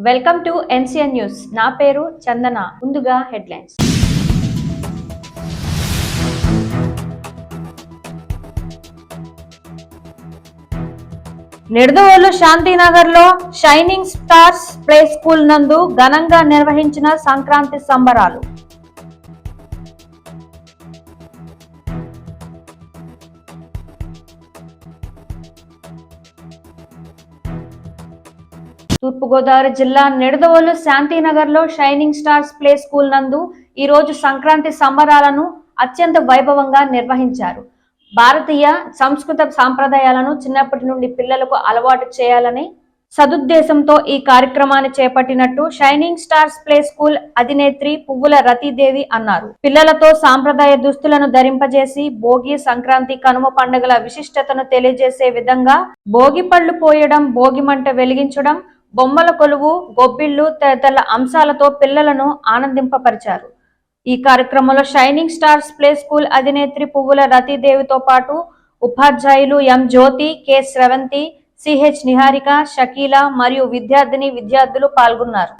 Welcome to NCN news. నా పేరు చందన. ముందుగా హెడ్లైన్స్. నిడదవోలు శాంతినగర్ లో షైనింగ్ స్టార్స్ ప్లే స్కూల్ నందు ఘనంగా నిర్వహించిన సంక్రాంతి సంబరాలు. తూర్పుగోదావరి జిల్లా నిడదవోలు శాంతినగర్ లో షైనింగ్ స్టార్స్ ప్లే స్కూల్ నందు ఈ రోజు సంక్రాంతి సంబరాలను అత్యంత వైభవంగా నిర్వహించారు. భారతీయ సంస్కృత సాంప్రదాయాలను చిన్నప్పటి నుండి పిల్లలకు అలవాటు చేయాలని సదుద్దేశంతో ఈ కార్యక్రమాన్ని చేపట్టినట్టు షైనింగ్ స్టార్స్ ప్లే స్కూల్ అధినేత్రి పువ్వుల రతీదేవి అన్నారు. పిల్లలతో సాంప్రదాయ దుస్తులను ధరింపజేసి భోగి, సంక్రాంతి, కనుమ పండుగల విశిష్టతను తెలియజేసే విధంగా భోగి పళ్ళు పోయడం, భోగి మంట వెలిగించడం, బొమ్మల కొలువు, గొబ్బిళ్లు తదితర అంశాలతో పిల్లలను ఆనందింపపరిచారు. ఈ కార్యక్రమంలో షైనింగ్ స్టార్స్ ప్లే స్కూల్ అధినేత్రి పువ్వుల రతీదేవితో పాటు ఉపాధ్యాయులు ఎం జ్యోతి, కె స్రవంతి, సిహెచ్ నిహారిక, షకీలా మరియు విద్యార్థులు పాల్గొన్నారు.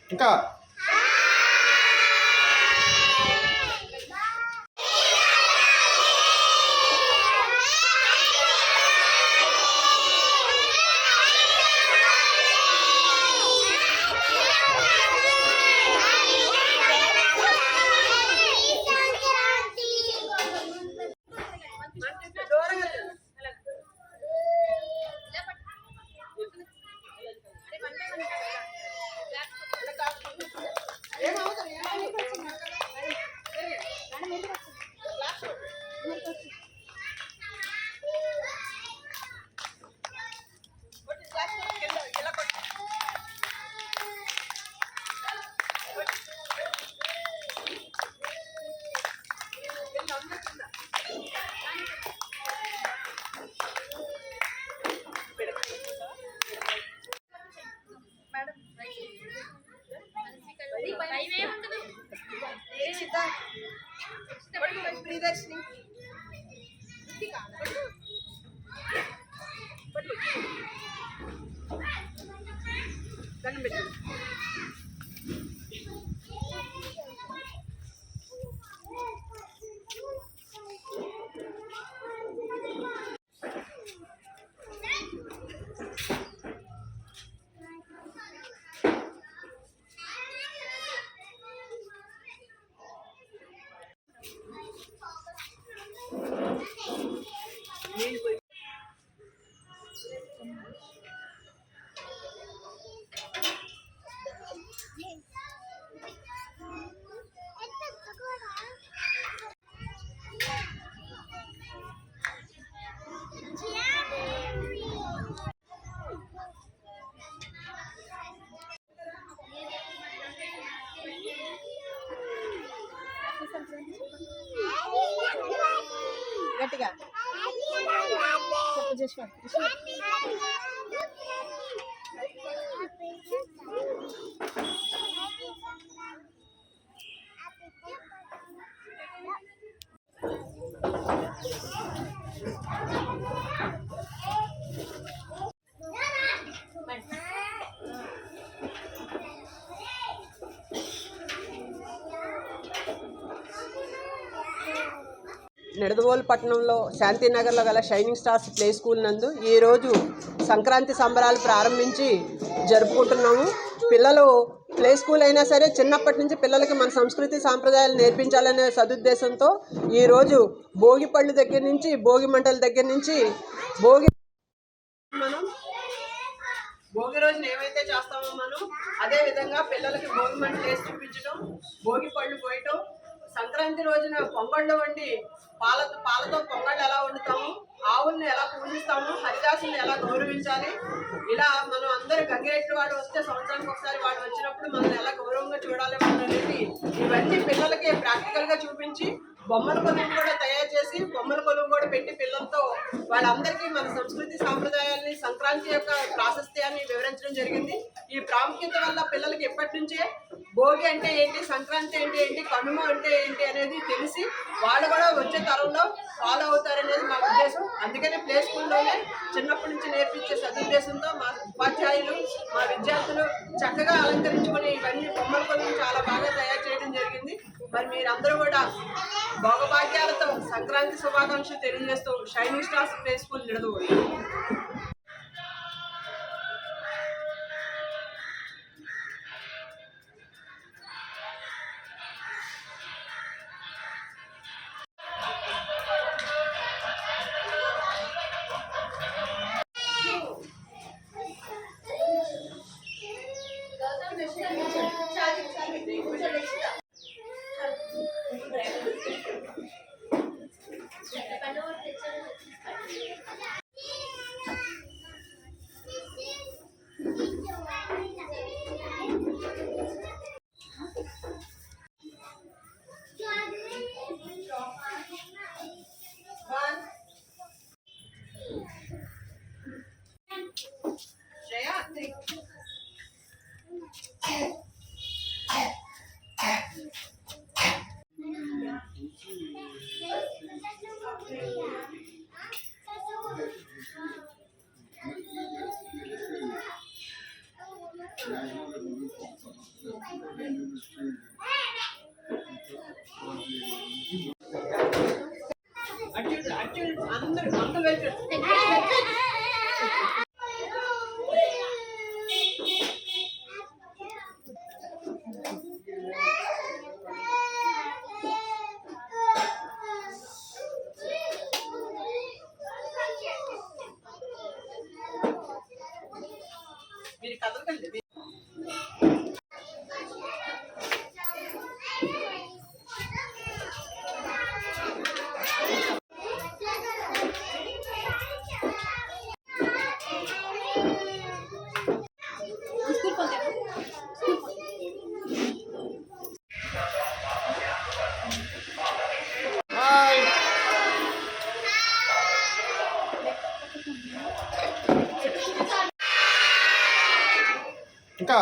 ఇంకా ప్రియదర్శిని దండం పెట్టు. గట్టిగా చెప్పు. నిడదవోలు పట్టణంలో శాంతినగర్లో గల షైనింగ్ స్టార్స్ ప్లే స్కూల్ నందు ఈరోజు సంక్రాంతి సంబరాలు ప్రారంభించి జరుపుకుంటున్నాము. పిల్లలు ప్లే స్కూల్ అయినా సరే చిన్నప్పటి నుంచి పిల్లలకి మన సంస్కృతి సాంప్రదాయాలు నేర్పించాలనే సదుద్దేశంతో ఈరోజు భోగి పళ్ళు దగ్గర నుంచి భోగి మంటల దగ్గర నుంచి మనం భోగి రోజున ఏమైతే చేస్తామో మనం అదే విధంగా పిల్లలకి భోగి మంటలు వేసి చూపించడం, భోగి పళ్ళు పోయటం, సంక్రాంతి రోజున పొంగళ్ళు వండి పాలతో పొంగళ్ళు ఎలా వండుతాము, ఆవుల్ని ఎలా పూజిస్తాము, హరిదాసుని ఎలా గౌరవించాలి, ఇలా మనం అందరూ గంగిరెడ్డి వాడు వస్తే సంవత్సరానికి ఒకసారి వాడు వచ్చినప్పుడు మనం ఎలా గౌరవంగా చూడాలి అనేది ఇవన్నీ పిల్లలకి ప్రాక్టికల్గా చూపించి బొమ్మల కొలువు కూడా తయారు చేసి బొమ్మల కొలువు కూడా పెట్టి పిల్లలతో వాళ్ళందరికీ మన సంస్కృతి సాంప్రదాయాల్ని సంక్రాంతి యొక్క ప్రాశస్త్యాన్ని వివరించడం జరిగింది. ఈ ప్రాముఖ్యత వల్ల పిల్లలకి ఎప్పటి నుంచే భోగి అంటే ఏంటి, సంక్రాంతి అంటే ఏంటి, కనుమ అంటే ఏంటి అనేది తెలిసి వాళ్ళు కూడా వచ్చే తరంలో ఫాలో అవుతారనేది మా ఉద్దేశం. అందుకనే ప్లే స్కూల్లోనే చిన్నప్పటి నుంచి నేర్పించే సదుద్దేశంతో మా ఉపాధ్యాయులు మా విద్యార్థులు చక్కగా అలంకరించుకుని ఇవన్నీ బొమ్మల కొలువు చాలా బాగా తయారు చేయడం జరిగింది. మరి మీరందరూ కూడా భోగభాగ్యాలతో సంక్రాంతి శుభాకాంక్షలు తెలియజేస్తూ shining stars play school Nidadavolu. అందరూ వెళ్తారు. మీరు కదలకండి. ఇంకా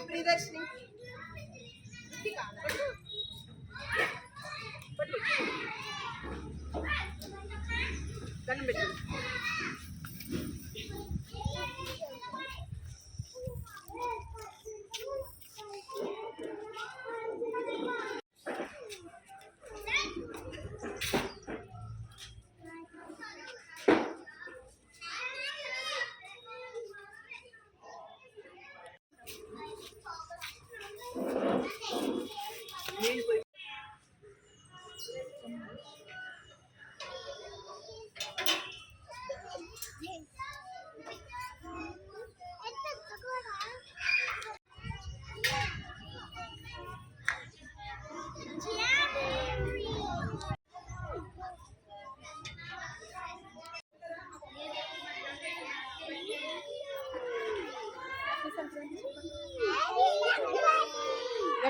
ప్రియదర్శిని దండం పెట్టు.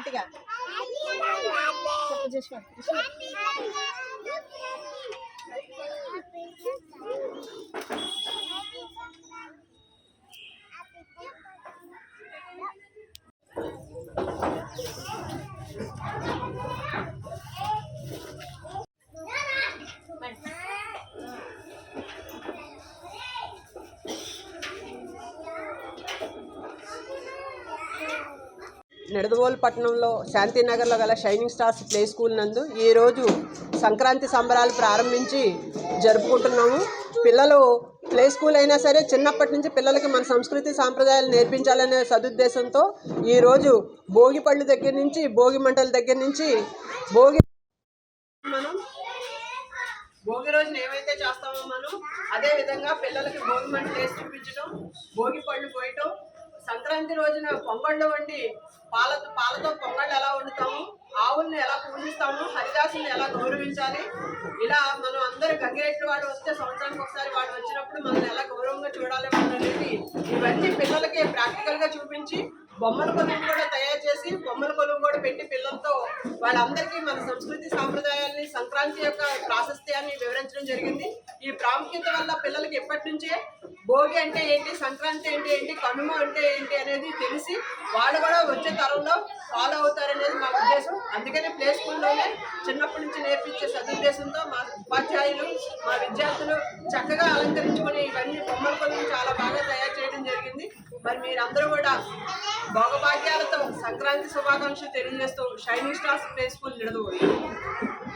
గట్టిగా చెప్పు చేసి నిడదవోలు పట్టణంలో శాంతినగర్లో గల షైనింగ్ స్టార్స్ ప్లే స్కూల్ నందు ఈరోజు సంక్రాంతి సంబరాలు ప్రారంభించి జరుపుకుంటున్నాము. పిల్లలు ప్లే స్కూల్ అయినా సరే చిన్నప్పటి నుంచి పిల్లలకి మన సంస్కృతి సాంప్రదాయాలు నేర్పించాలనే సదుద్దేశంతో ఈరోజు భోగి పళ్ళు దగ్గర నుంచి భోగి మంటల దగ్గర నుంచి మనం భోగి రోజున ఏమైతే చేస్తామో మనం అదే విధంగా పిల్లలకి భోగి మంటలు వేసి చూపించడం, భోగి పళ్ళు పోయటం, సంక్రాంతి రోజున పొంగళ్ళు వండి పాలతో పొంగళ్ళు ఎలా వండుతాము, ఆవుల్ని ఎలా పూజిస్తాము, హరిదాసుల్ని ఎలా గౌరవించాలి, ఇలా మనం అందరూ గంగిరెట్లు వాడు వస్తే సంవత్సరానికి ఒకసారి వాడు వచ్చినప్పుడు మనం ఎలా గౌరవంగా చూడాలి అనేది ఇవన్నీ పిల్లలకి ప్రాక్టికల్గా చూపించి బొమ్మల కొలువు కూడా తయారు చేసి బొమ్మల కొలువు కూడా పెట్టి పిల్లలతో వాళ్ళందరికీ మన సంస్కృతి సాంప్రదాయాల్ని సంక్రాంతి యొక్క ప్రాశస్త్యాన్ని వివరించడం జరిగింది. ఈ ప్రాముఖ్యత వల్ల పిల్లలకి ఎప్పటి నుంచే భోగి అంటే ఏంటి, సంక్రాంతి అంటే ఏంటి, కనుమ అంటే ఏంటి అనేది తెలిసి వాళ్ళు కూడా వచ్చే తరంలో ఫాలో అవుతారనేది మా ఉద్దేశం. అందుకనే ప్లే స్కూల్లోనే చిన్నప్పటి నుంచి నేర్పించే సదుద్దేశంతో మా ఉపాధ్యాయులు మా విద్యార్థులు చక్కగా అలంకరించుకొని ఇవన్నీ బొమ్మల కొలువు చాలా బాగా తయారు చేయడం జరిగింది. మరి మీరందరూ కూడా భోగభాగ్యాలతో సంక్రాంతి శుభాకాంక్షలు తెలియజేస్తూ shining stars play school Nidadavolu.